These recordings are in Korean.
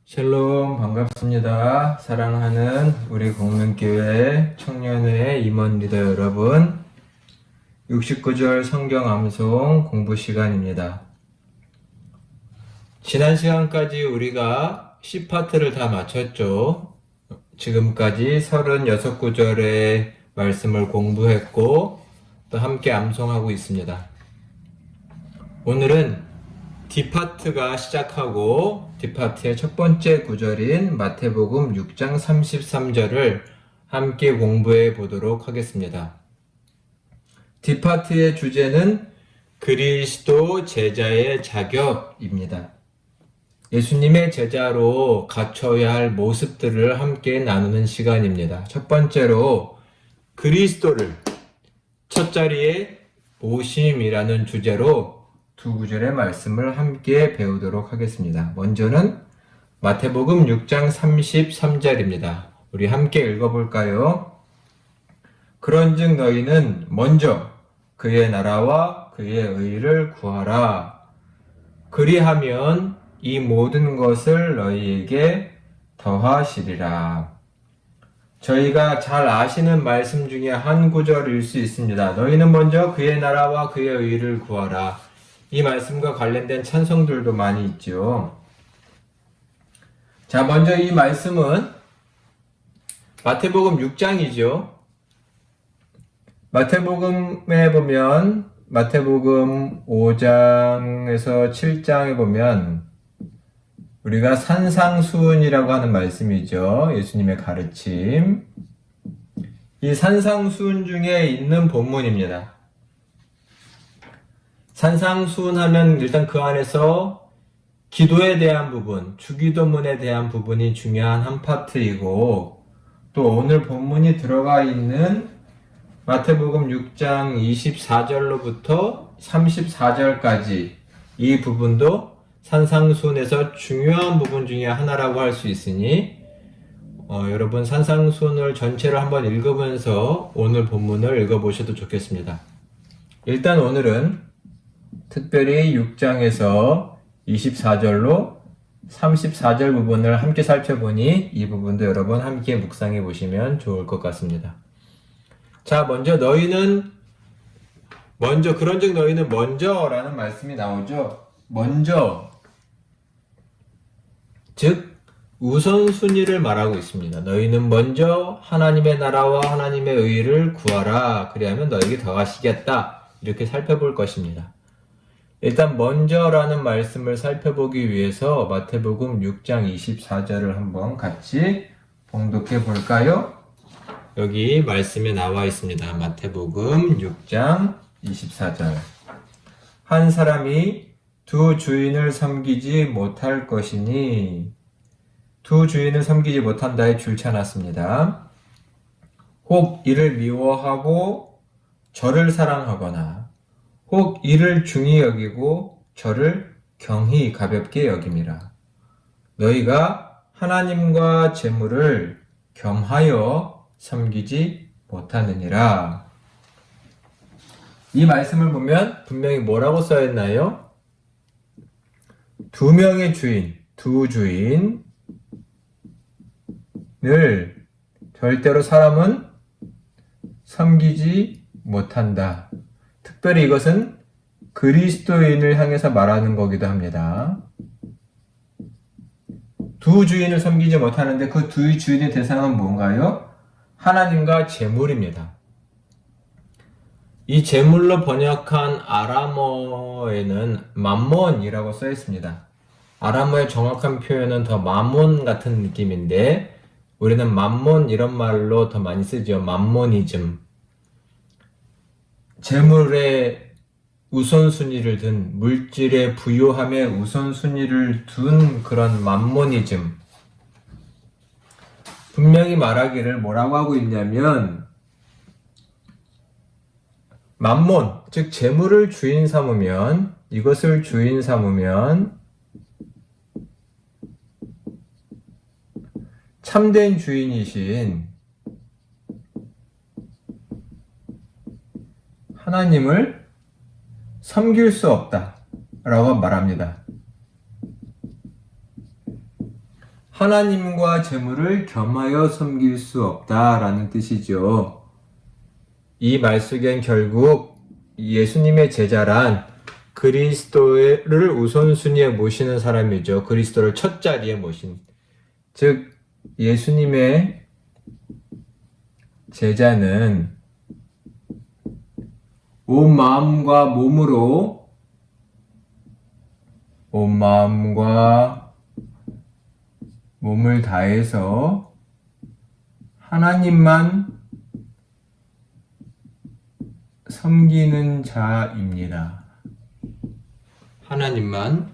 샬롬 반갑습니다. 사랑하는 우리 공명교회 청년회 임원 리더 여러분, 69절 성경 암송 공부 시간입니다. 지난 시간까지 우리가 C파트를 다 마쳤죠. 지금까지 36구절의 말씀을 공부했고 또 함께 암송하고 있습니다. 오늘은 D파트가 시작하고 D파트의 첫 번째 구절인 마태복음 6장 33절을 함께 공부해 보도록 하겠습니다. D파트의 주제는 그리스도 제자의 자격입니다. 예수님의 제자로 갖춰야 할 모습들을 함께 나누는 시간입니다. 첫 번째로 그리스도를 첫 자리에 모심이라는 주제로 두 구절의 말씀을 함께 배우도록 하겠습니다. 먼저는 마태복음 6장 33절입니다. 우리 함께 읽어볼까요? 그런즉 너희는 먼저 그의 나라와 그의 의를 구하라. 그리하면 이 모든 것을 너희에게 더하시리라. 저희가 잘 아시는 말씀 중에 한 구절일 수 있습니다. 너희는 먼저 그의 나라와 그의 의를 구하라. 이 말씀과 관련된 찬송들도 많이 있죠. 자, 먼저 이 말씀은 마태복음 6장이죠. 마태복음에 보면 마태복음 5장에서 7장에 보면 우리가 산상수훈이라고 하는 말씀이죠. 예수님의 가르침. 이 산상수훈 중에 있는 본문입니다. 산상수훈하면 일단 그 안에서 기도에 대한 부분, 주기도문에 대한 부분이 중요한 한 파트이고, 또 오늘 본문이 들어가 있는 마태복음 6장 24절로부터 34절까지 이 부분도 산상수훈에서 중요한 부분 중에 하나라고 할 수 있으니 여러분 산상수훈을 전체를 한번 읽으면서 오늘 본문을 읽어보셔도 좋겠습니다. 일단 오늘은 특별히 6장에서 24절로 34절 부분을 함께 살펴보니 이 부분도 여러분 함께 묵상해 보시면 좋을 것 같습니다. 자, 그런즉 너희는 먼저라는 말씀이 나오죠. 먼저, 즉 우선순위를 말하고 있습니다. 너희는 먼저 하나님의 나라와 하나님의 의를 구하라. 그리하면 너에게 더하시겠다. 이렇게 살펴볼 것입니다. 일단 먼저라는 말씀을 살펴보기 위해서 마태복음 6장 24절을 한번 같이 봉독해 볼까요? 여기 말씀에 나와 있습니다. 마태복음 6장 24절. 한 사람이 두 주인을 섬기지 못할 것이니, 두 주인을 섬기지 못한다에 줄쳐놨습니다. 혹 이를 미워하고 저를 사랑하거나 혹 이를 중히 여기고 저를 경히 가볍게 여김이라. 너희가 하나님과 재물을 겸하여 섬기지 못하느니라. 이 말씀을 보면 분명히 뭐라고 써있나요? 두 명의 주인, 두 주인을 절대로 사람은 섬기지 못한다. 특별히 이것은 그리스도인을 향해서 말하는 거기도 합니다. 두 주인을 섬기지 못하는데 그 두 주인의 대상은 뭔가요? 하나님과 재물입니다. 이 재물로 번역한 아람어에는 맘몬이라고 써 있습니다. 아람어의 정확한 표현은 더 마몬 같은 느낌인데 우리는 맘몬 이런 말로 더 많이 쓰죠. 맘모니즘. 재물의 우선순위를 둔, 물질의 부요함의 우선순위를 둔 그런 맘모니즘. 분명히 말하기를 뭐라고 하고 있냐면 맘몬, 즉 재물을 주인 삼으면, 이것을 주인 삼으면 참된 주인이신 하나님을 섬길 수 없다 라고 말합니다. 하나님과 재물을 겸하여 섬길 수 없다라는 뜻이죠. 이 말 속엔 결국 예수님의 제자란 그리스도를 우선순위에 모시는 사람이죠. 그리스도를 첫 자리에 모신. 즉, 예수님의 제자는 온 마음과 몸을 다해서 하나님만 섬기는 자입니다. 하나님만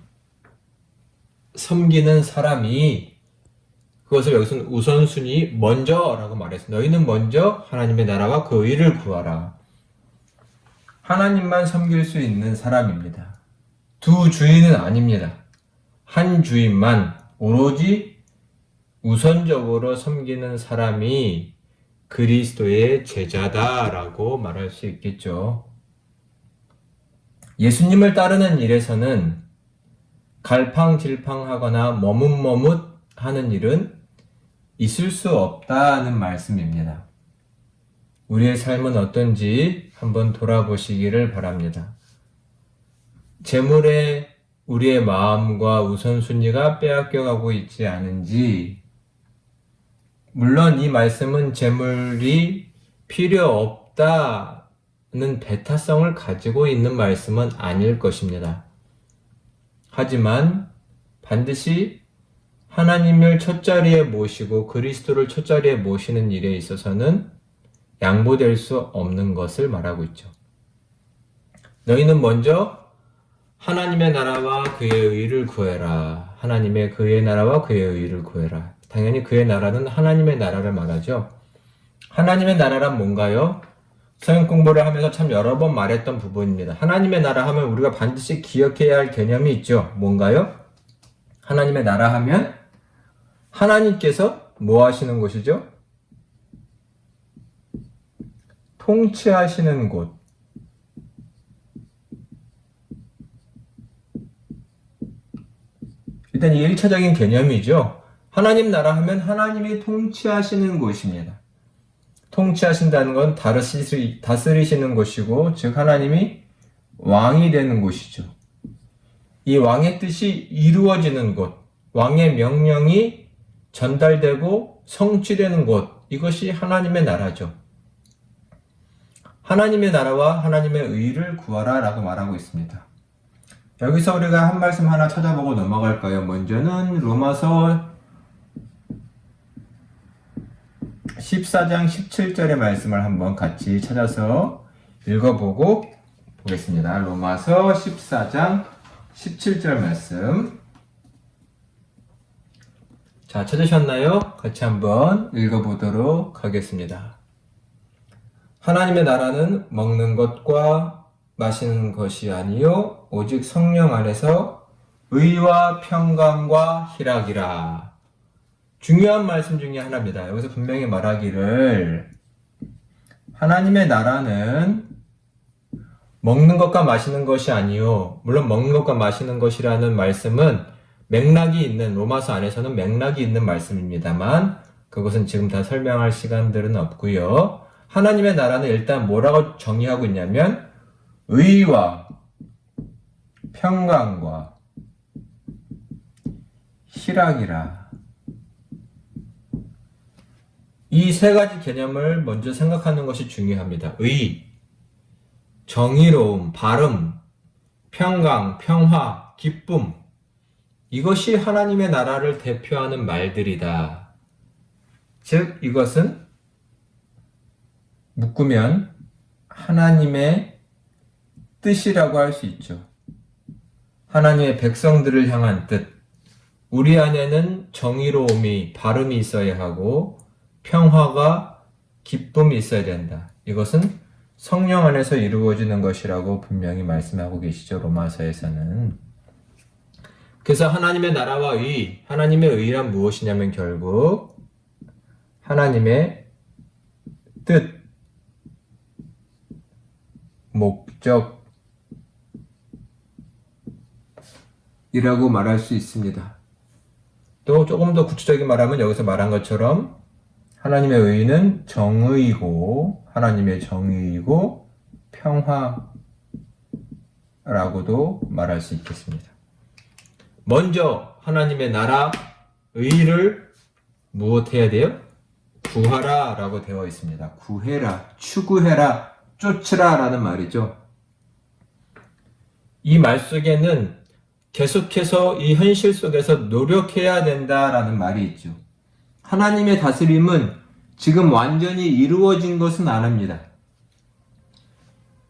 섬기는 사람이 그것을 여기서는 우선순위 먼저라고 말했습니다. 너희는 먼저 하나님의 나라와 그 의를 구하라. 하나님만 섬길 수 있는 사람입니다. 두 주인은 아닙니다. 한 주인만 오로지 우선적으로 섬기는 사람이 그리스도의 제자다라고 말할 수 있겠죠. 예수님을 따르는 일에서는 갈팡질팡하거나 머뭇머뭇하는 일은 있을 수 없다는 말씀입니다. 우리의 삶은 어떤지 한번 돌아보시기를 바랍니다. 재물에 우리의 마음과 우선순위가 빼앗겨가고 있지 않은지, 물론 이 말씀은 재물이 필요 없다는 배타성을 가지고 있는 말씀은 아닐 것입니다. 하지만 반드시 하나님을 첫자리에 모시고 그리스도를 첫자리에 모시는 일에 있어서는 양보될 수 없는 것을 말하고 있죠. 너희는 먼저 하나님의 나라와 그의 의를 구해라. 하나님의 그의 나라와 그의 의를 구해라. 당연히 그의 나라는 하나님의 나라를 말하죠. 하나님의 나라란 뭔가요? 성경 공부를 하면서 참 여러 번 말했던 부분입니다. 하나님의 나라 하면 우리가 반드시 기억해야 할 개념이 있죠. 뭔가요? 하나님의 나라 하면 하나님께서 뭐 하시는 곳이죠? 통치하시는 곳. 일단 이 1차적인 개념이죠. 하나님 나라 하면 하나님이 통치하시는 곳입니다. 통치하신다는 건 다스리시는 곳이고, 즉 하나님이 왕이 되는 곳이죠. 이 왕의 뜻이 이루어지는 곳, 왕의 명령이 전달되고 성취되는 곳, 이것이 하나님의 나라죠. 하나님의 나라와 하나님의 의를 구하라 라고 말하고 있습니다. 여기서 우리가 한 말씀 하나 찾아보고 넘어갈까요? 먼저는 로마서 14장 17절의 말씀을 한번 같이 찾아서 읽어보고 보겠습니다. 로마서 14장 17절 말씀. 자, 찾으셨나요? 같이 한번 읽어보도록 하겠습니다. 하나님의 나라는 먹는 것과 마시는 것이 아니요 오직 성령 안에서 의와 평강과 희락이라. 중요한 말씀 중에 하나입니다. 여기서 분명히 말하기를 하나님의 나라는 먹는 것과 마시는 것이 아니요. 물론 먹는 것과 마시는 것이라는 말씀은 맥락이 있는, 로마서 안에서는 맥락이 있는 말씀입니다만 그것은 지금 다 설명할 시간들은 없고요. 하나님의 나라는 일단 뭐라고 정의하고 있냐면 의와 평강과 희락이라. 이 세 가지 개념을 먼저 생각하는 것이 중요합니다. 의, 정의로움, 바름, 평강, 평화, 기쁨. 이것이 하나님의 나라를 대표하는 말들이다. 즉, 이것은 묶으면 하나님의 뜻이라고 할 수 있죠. 하나님의 백성들을 향한 뜻. 우리 안에는 정의로움이, 바름이 있어야 하고 평화가, 기쁨이 있어야 된다. 이것은 성령 안에서 이루어지는 것이라고 분명히 말씀하고 계시죠. 로마서에서는. 그래서 하나님의 나라와 의, 하나님의 의란 무엇이냐면 결국 하나님의 뜻, 목적 이라고 말할 수 있습니다. 또 또 조금 더 구체적인 말하면 여기서 말한 것처럼 하나님의 의는 정의이고 하나님의 정의이고 평화라고도 말할 수 있겠습니다. 먼저 하나님의 나라 의를 무엇해야 돼요? 구하라 라고 되어 있습니다. 구해라, 추구해라, 쫓으라 라는 말이죠. 이 말 속에는 계속해서 이 현실 속에서 노력해야 된다라는 말이 있죠. 하나님의 다스림은 지금 완전히 이루어진 것은 아닙니다.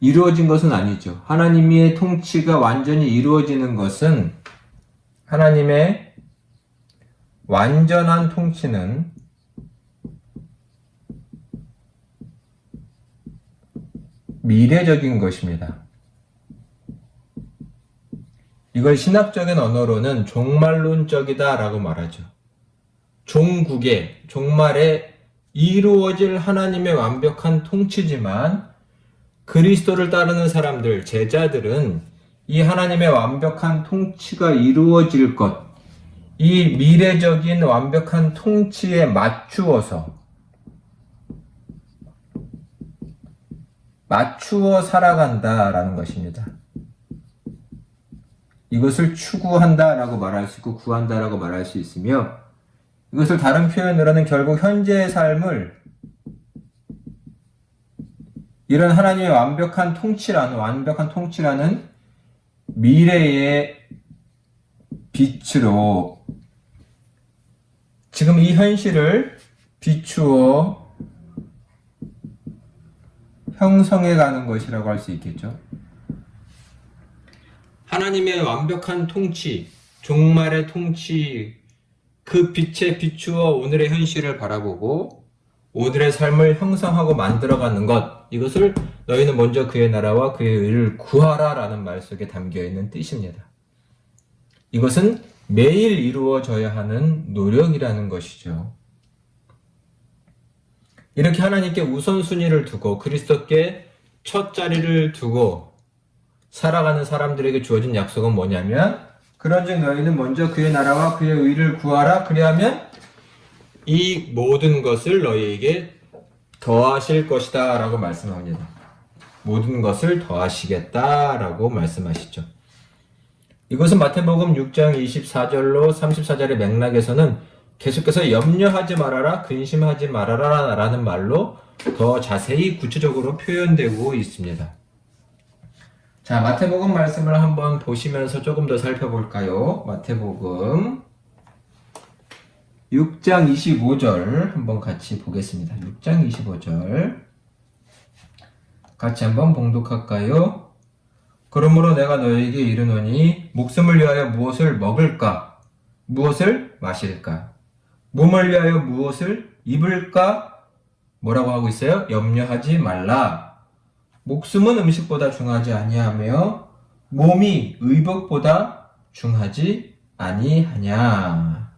이루어진 것은 아니죠. 하나님의 통치가 완전히 이루어지는 것은 하나님의 완전한 통치는 미래적인 것입니다. 이걸 신학적인 언어로는 종말론적이다 라고 말하죠. 종국의, 종말에 이루어질 하나님의 완벽한 통치지만 그리스도를 따르는 사람들, 제자들은 이 하나님의 완벽한 통치가 이루어질 것, 이 미래적인 완벽한 통치에 맞추어 살아간다라는 것입니다. 이것을 추구한다라고 말할 수 있고 구한다라고 말할 수 있으며 이것을 다른 표현으로는 결국 현재의 삶을 이런 하나님의 완벽한 통치라는 미래의 빛으로 지금 이 현실을 비추어 형성해 가는 것이라고 할 수 있겠죠. 하나님의 완벽한 통치, 종말의 통치, 그 빛에 비추어 오늘의 현실을 바라보고 오늘의 삶을 형성하고 만들어가는 것, 이것을 너희는 먼저 그의 나라와 그의 의를 구하라 라는 말 속에 담겨있는 뜻입니다. 이것은 매일 이루어져야 하는 노력이라는 것이죠. 이렇게 하나님께 우선순위를 두고 그리스도께 첫 자리를 두고 살아가는 사람들에게 주어진 약속은 뭐냐면 그런즉 너희는 먼저 그의 나라와 그의 의를 구하라. 그리하면 이 모든 것을 너희에게 더하실 것이다 라고 말씀합니다. 모든 것을 더하시겠다 라고 말씀하시죠. 이것은 마태복음 6장 24절로 34절의 맥락에서는 계속해서 염려하지 말아라, 근심하지 말아라 라는 말로 더 자세히 구체적으로 표현되고 있습니다. 자, 마태복음 말씀을 한번 보시면서 조금 더 살펴볼까요? 마태복음 6장 25절 한번 같이 보겠습니다. 6장 25절 같이 한번 봉독할까요? 그러므로 내가 너희에게 이르노니 목숨을 위하여 무엇을 먹을까? 무엇을 마실까? 몸을 위하여 무엇을 입을까? 뭐라고 하고 있어요? 염려하지 말라. 목숨은 음식보다 중하지 아니하며 몸이 의복보다 중하지 아니하냐.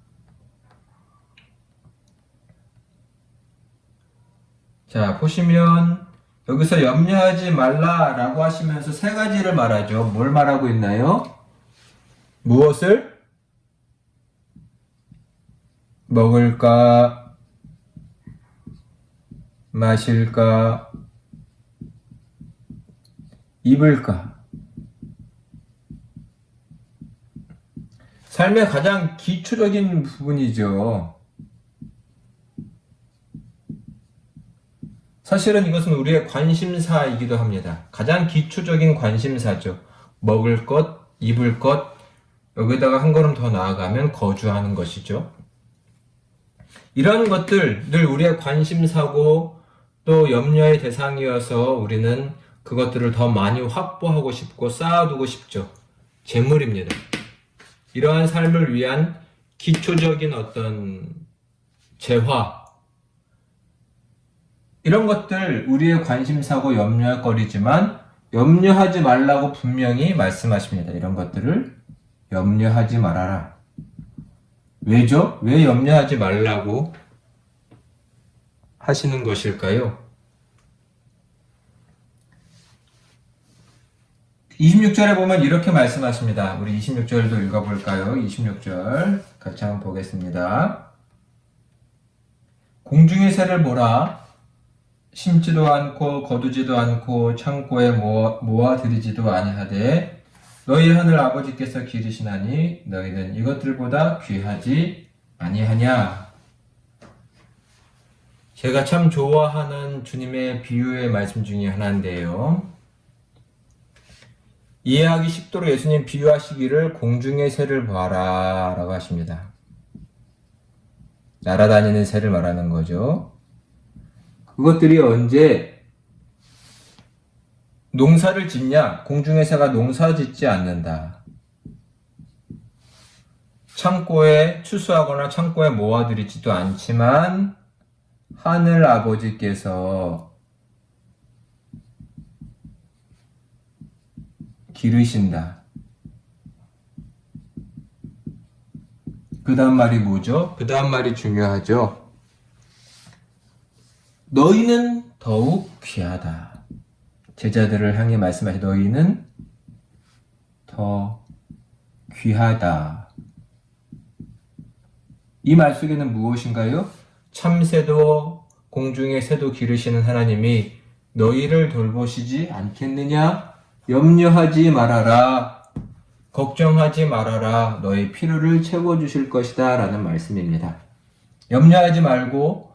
자, 보시면 여기서 염려하지 말라라고 하시면서 세 가지를 말하죠. 뭘 말하고 있나요? 무엇을 먹을까? 마실까? 입을까? 삶의 가장 기초적인 부분이죠. 사실은 이것은 우리의 관심사이기도 합니다. 가장 기초적인 관심사죠. 먹을 것, 입을 것, 여기다가 한 걸음 더 나아가면 거주하는 것이죠. 이런 것들 늘 우리의 관심사고 또 염려의 대상이어서 우리는 그것들을 더 많이 확보하고 싶고 쌓아두고 싶죠. 재물입니다. 이러한 삶을 위한 기초적인 어떤 재화, 이런 것들 우리의 관심사고 염려할 거리지만 염려하지 말라고 분명히 말씀하십니다. 이런 것들을 염려하지 말아라. 왜죠? 왜 염려하지 말라고 하시는 것일까요? 26절에 보면 이렇게 말씀하십니다. 우리 26절도 읽어볼까요? 26절 같이 한번 보겠습니다. 공중의 새를 보라. 심지도 않고 거두지도 않고 창고에 모아들이지도 아니하되 너희 하늘 아버지께서 기르시나니 너희는 이것들보다 귀하지 아니하냐. 제가 참 좋아하는 주님의 비유의 말씀 중에 하나인데요. 이해하기 쉽도록 예수님 비유하시기를 공중의 새를 봐라 라고 하십니다. 날아다니는 새를 말하는 거죠. 그것들이 언제 농사를 짓냐? 공중의 새가 농사 짓지 않는다. 창고에 추수하거나 창고에 모아들이지도 않지만 하늘 아버지께서 기르신다. 그 다음 말이 뭐죠? 그 다음 말이 중요하죠. 너희는 더욱 귀하다. 제자들을 향해 말씀하시 너희는 더 귀하다. 이 말 속에는 무엇인가요? 참새도 공중의 새도 기르시는 하나님이 너희를 돌보시지 않겠느냐? 염려하지 말아라. 걱정하지 말아라. 너희 필요를 채워주실 것이다. 라는 말씀입니다. 염려하지 말고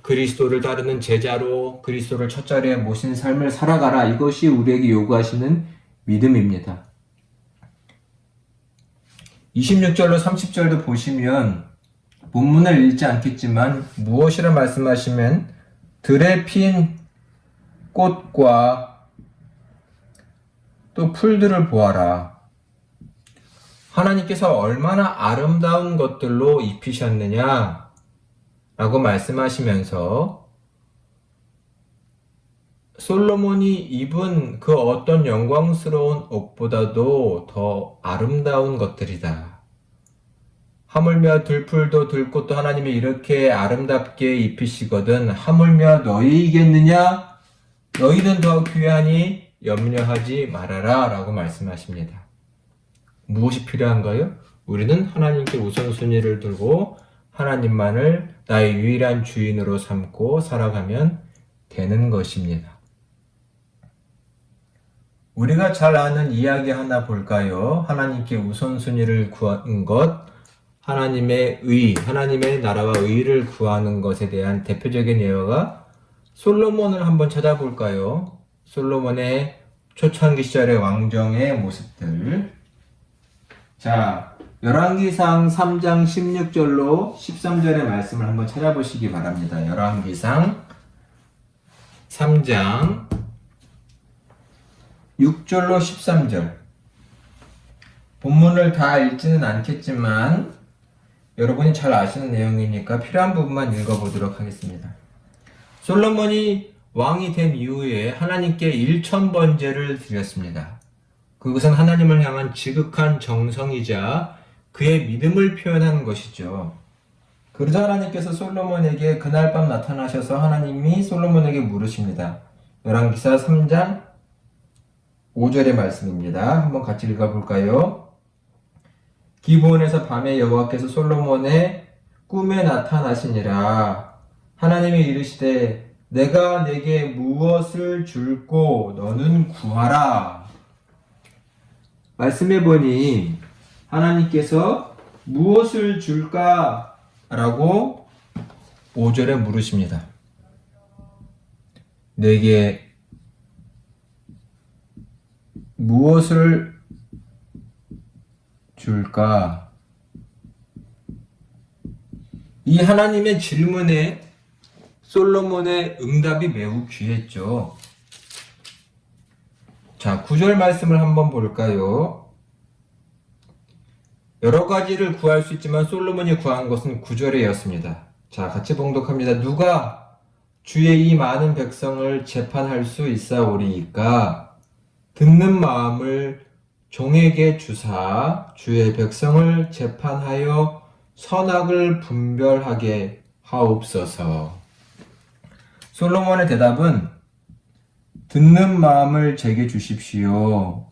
그리스도를 따르는 제자로 그리스도를 첫 자리에 모신 삶을 살아가라. 이것이 우리에게 요구하시는 믿음입니다. 26절로 30절도 보시면 본문을 읽지 않겠지만 무엇이라 말씀하시면 들에 핀 꽃과 또 풀들을 보아라. 하나님께서 얼마나 아름다운 것들로 입히셨느냐 라고 말씀하시면서 솔로몬이 입은 그 어떤 영광스러운 옷보다도 더 아름다운 것들이다. 하물며 들풀도 들꽃도 하나님이 이렇게 아름답게 입히시거든 하물며 너희이겠느냐? 너희는 더 귀하니 염려하지 말아라 라고 말씀하십니다. 무엇이 필요한가요? 우리는 하나님께 우선순위를 두고 하나님만을 나의 유일한 주인으로 삼고 살아가면 되는 것입니다. 우리가 잘 아는 이야기 하나 볼까요? 하나님께 우선순위를 구하는 것, 하나님의 의, 하나님의 나라와 의를 구하는 것에 대한 대표적인 예화가 솔로몬을 한번 찾아볼까요? 솔로몬의 초창기 시절의 왕정의 모습들. 자, 열왕기상 3장 16절로 13절의 말씀을 한번 찾아보시기 바랍니다. 열왕기상 3장 6절로 13절. 본문을 다 읽지는 않겠지만 여러분이 잘 아시는 내용이니까 필요한 부분만 읽어보도록 하겠습니다. 솔로몬이 왕이 된 이후에 하나님께 1000번제를 드렸습니다. 그것은 하나님을 향한 지극한 정성이자 그의 믿음을 표현하는 것이죠. 그러자 하나님께서 솔로몬에게 그날 밤 나타나셔서 하나님이 솔로몬에게 물으십니다. 열왕기사 3장 5절의 말씀입니다. 한번 같이 읽어볼까요? 기브온에서 밤에 여호와께서 솔로몬의 꿈에 나타나시니라. 하나님이 이르시되 내가 내게 무엇을 줄꼬 너는 구하라. 말씀해보니 하나님께서 무엇을 줄까? 라고 5절에 물으십니다. 내게 무엇을 줄까? 이 하나님의 질문에 솔로몬의 응답이 매우 귀했죠. 자, 9절 말씀을 한번 볼까요? 여러 가지를 구할 수 있지만 솔로몬이 구한 것은 9절이었습니다. 자, 같이 봉독합니다. 누가 주의 이 많은 백성을 재판할 수 있사오리이까? 듣는 마음을 종에게 주사 주의 백성을 재판하여 선악을 분별하게 하옵소서. 솔로몬의 대답은 듣는 마음을 제게 주십시오.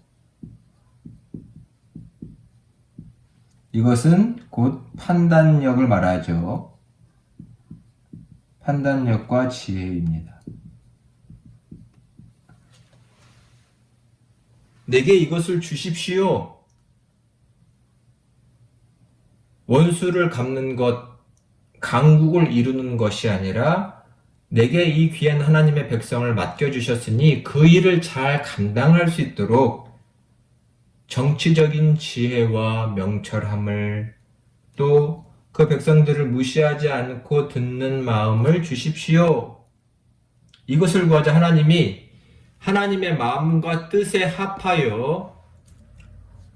이것은 곧 판단력을 말하죠. 판단력과 지혜입니다. 내게 이것을 주십시오. 원수를 갚는 것, 강국을 이루는 것이 아니라 내게 이 귀한 하나님의 백성을 맡겨주셨으니 그 일을 잘 감당할 수 있도록 정치적인 지혜와 명철함을 또 그 백성들을 무시하지 않고 듣는 마음을 주십시오. 이것을 구하자 하나님이 하나님의 마음과 뜻에 합하여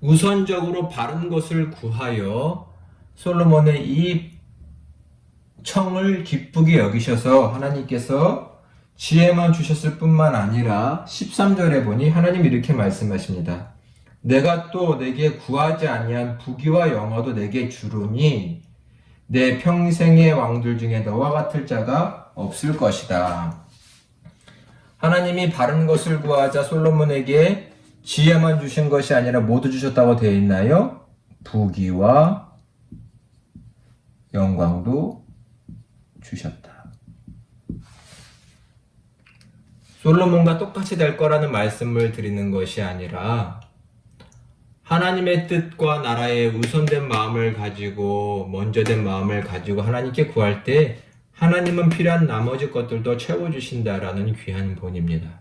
우선적으로 바른 것을 구하여 솔로몬의 이 청을 기쁘게 여기셔서 하나님께서 지혜만 주셨을 뿐만 아니라 13절에 보니 하나님이 이렇게 말씀하십니다. 내가 또 내게 구하지 아니한 부귀와 영화도 내게 주르니 내 평생의 왕들 중에 너와 같을 자가 없을 것이다. 하나님이 바른 것을 구하자 솔로몬에게 지혜만 주신 것이 아니라 모두 주셨다고 되어 있나요? 부귀와 영광도 주셨다. 솔로몬과 똑같이 될 거라는 말씀을 드리는 것이 아니라 하나님의 뜻과 나라의 우선된 마음을 가지고 먼저 된 마음을 가지고 하나님께 구할 때 하나님은 필요한 나머지 것들도 채워주신다라는 귀한 본입니다.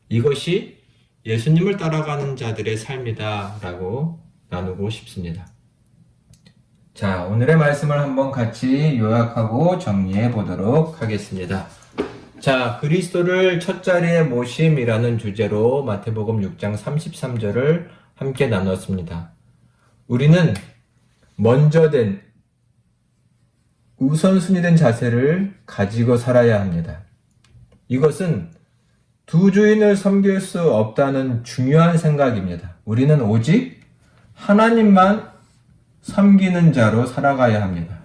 이것이 예수님을 따라가는 자들의 삶이다라고 나누고 싶습니다. 자, 오늘의 말씀을 한번 같이 요약하고 정리해 보도록 하겠습니다. 자, 그리스도를 첫 자리에 모심이라는 주제로 마태복음 6장 33절을 함께 나눴습니다. 우리는 먼저 된 우선순위 된 자세를 가지고 살아야 합니다. 이것은 두 주인을 섬길 수 없다는 중요한 생각입니다. 우리는 오직 하나님만 섬기는 자로 살아가야 합니다.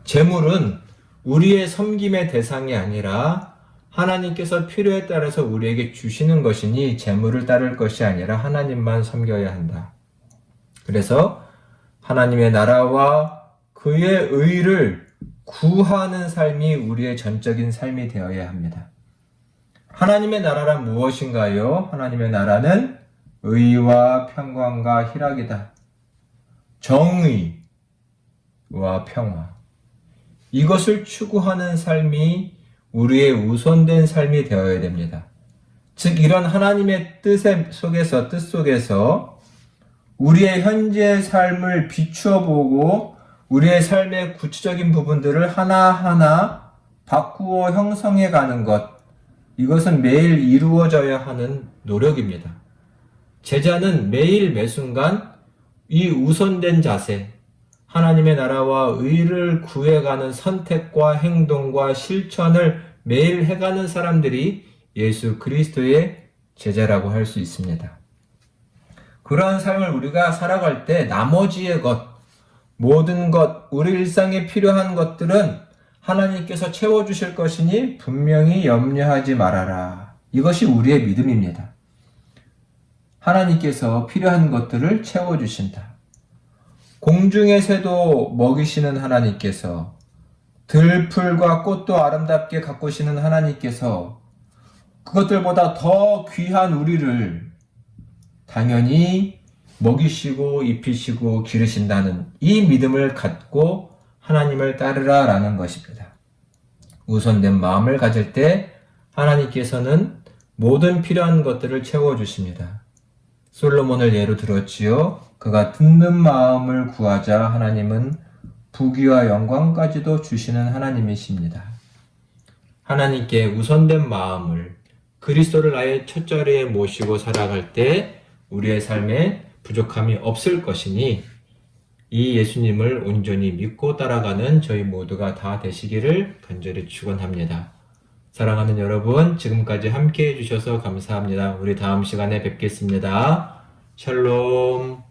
재물은 우리의 섬김의 대상이 아니라 하나님께서 필요에 따라서 우리에게 주시는 것이니 재물을 따를 것이 아니라 하나님만 섬겨야 한다. 그래서 하나님의 나라와 그의 의를 구하는 삶이 우리의 전적인 삶이 되어야 합니다. 하나님의 나라란 무엇인가요? 하나님의 나라는 의와 평강과 희락이다. 정의와 평화. 이것을 추구하는 삶이 우리의 우선된 삶이 되어야 됩니다. 즉 이런 하나님의 뜻 속에서 우리의 현재의 삶을 비추어 보고 우리의 삶의 구체적인 부분들을 하나하나 바꾸어 형성해 가는 것, 이것은 매일 이루어져야 하는 노력입니다. 제자는 매일 매순간 이 우선된 자세, 하나님의 나라와 의를 구해가는 선택과 행동과 실천을 매일 해가는 사람들이 예수 그리스도의 제자라고 할 수 있습니다. 그러한 삶을 우리가 살아갈 때 나머지의 것, 모든 것, 우리 일상에 필요한 것들은 하나님께서 채워주실 것이니 분명히 염려하지 말아라. 이것이 우리의 믿음입니다. 하나님께서 필요한 것들을 채워주신다. 공중의 새도 먹이시는 하나님께서, 들풀과 꽃도 아름답게 가꾸시는 하나님께서 그것들보다 더 귀한 우리를 당연히 먹이시고 입히시고 기르신다는 이 믿음을 갖고 하나님을 따르라 라는 것입니다. 우선된 마음을 가질 때 하나님께서는 모든 필요한 것들을 채워주십니다. 솔로몬을 예로 들었지요. 그가 듣는 마음을 구하자 하나님은 부귀와 영광까지도 주시는 하나님이십니다. 하나님께 우선된 마음을 그리스도를 나의 첫자리에 모시고 살아갈 때 우리의 삶에 부족함이 없을 것이니 이 예수님을 온전히 믿고 따라가는 저희 모두가 다 되시기를 간절히 축원합니다. 사랑하는 여러분, 지금까지 함께 해주셔서 감사합니다. 우리 다음 시간에 뵙겠습니다. 샬롬.